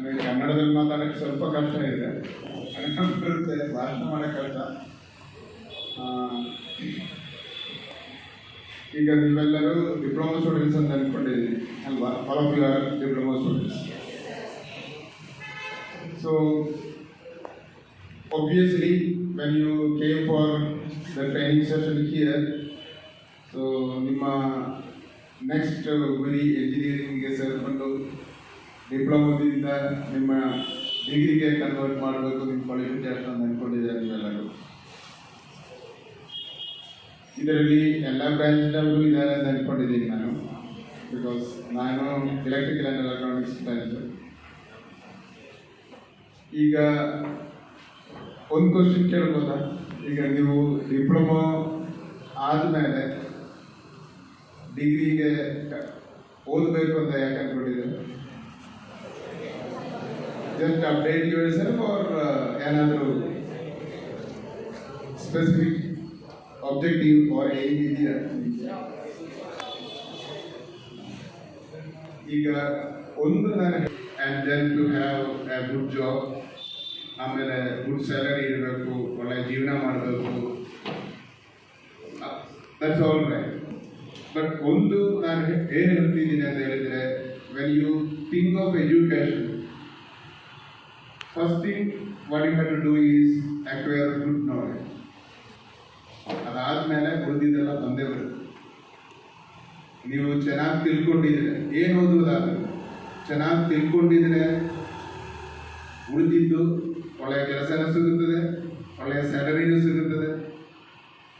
ನನಗೆ ಕನ್ನಡದಲ್ಲಿ ಮಾತಾಡೋಕ್ಕೆ ಸ್ವಲ್ಪ ಕಷ್ಟ ಇದೆ, ಕನ್ನಡ ಬರುತ್ತೆ, ಭಾಷಣ ಮಾಡೋಕ್ಕೆ ಕಷ್ಟ. ಈಗ ನೀವೆಲ್ಲರೂ ಡಿಪ್ಲೊಮಾ ಸ್ಟೂಡೆಂಟ್ಸ್ ಅಂತ ಅಂದ್ಕೊಂಡಿದ್ದೀರಿ ಅಲ್ವಾ? All of you are diploma students. So obviously when you came for the training session here, so ನಿಮ್ಮ ನೆಕ್ಸ್ಟ್ ಗುರಿ ಎಂಜಿನಿಯರಿಂಗ್ಗೆ ಸೇರಿಕೊಂಡು ಡಿಪ್ಲೊಮಾದಿಂದ ನಿಮ್ಮ ಡಿಗ್ರಿಗೆ ಕನ್ವರ್ಟ್ ಮಾಡಬೇಕು, ನಿಮ್ಮ ಕ್ವಾಲಿಫಿಕೇಷನ್ ಅಂತ ಅಂದ್ಕೊಂಡಿದ್ದಾರೆ ನೀವೆಲ್ಲರೂ. ಇದರಲ್ಲಿ ಎಲ್ಲ ಬ್ರ್ಯಾಂಚ್ನವರು ಇದ್ದಾರೆ ಅಂತ ಅಂದ್ಕೊಂಡಿದ್ದೀನಿ ನಾನು, ಬಿಕಾಸ್ ನಾನು ಎಲೆಕ್ಟ್ರಿಕಲ್ ಆ್ಯಂಡ್ ಎಲೆಕ್ಟ್ರಾನಿಕ್ಸ್ ಬ್ರ್ಯಾಂಚ್. ಈಗ ಒಂದು ಕ್ವಶನ್ ಕೇಳ್ಬೋದಾ? ಈಗ ನೀವು ಡಿಪ್ಲೊಮಾ ಆದಮೇಲೆ ಡಿಗ್ರಿಗೆ ಓದಬೇಕು ಅಂತ ಯಾಕೆ ಅಂದ್ಕೊಂಡಿದ್ದೀರಿ? Just update yourself or ಏನಾದರೂ ಸ್ಪೆಸಿಫಿಕ್ ಆಬ್ಜೆಕ್ಟಿವ್ ಆರ್ ಏಮ್ ಇದೆಯಾ? ಈಗ ಒಂದು ನಾನು and then to have a good job, ಆಮೇಲೆ ಗುಡ್ ಸ್ಯಾಲರಿ ಇರಬೇಕು, ಒಳ್ಳೆ ಜೀವನ ಮಾಡಬೇಕು, ದಟ್ಸ್ ಆಲ್ ರೈಟ್. ಬಟ್ ಒಂದು ನಾನು ಏನು ಹೇಳ್ತಿದ್ದೀನಿ ಅಂತ ಹೇಳಿದರೆ, when you think of education, first thing what you have to do is acquire good knowledge. ಅದಾದಮೇಲೆ ಉಳಿದಿದ್ದೆಲ್ಲ ಬಂದೇ ಬರುತ್ತೆ. ನೀವು ಚೆನ್ನಾಗಿ ತಿಳ್ಕೊಂಡಿದ್ರೆ ಏನು ಓದುವುದಾದ್ರೆ, ಚೆನ್ನಾಗಿ ತಿಳ್ಕೊಂಡಿದ್ರೆ ಉಳಿದಿದ್ದು ಒಳ್ಳೆಯ ಕೆಲಸನೂ ಸಿಗುತ್ತದೆ, ಒಳ್ಳೆಯ ಸ್ಯಾಲರಿನೂ ಸಿಗುತ್ತದೆ,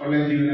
ಒಳ್ಳೆಯ ಜೀವನ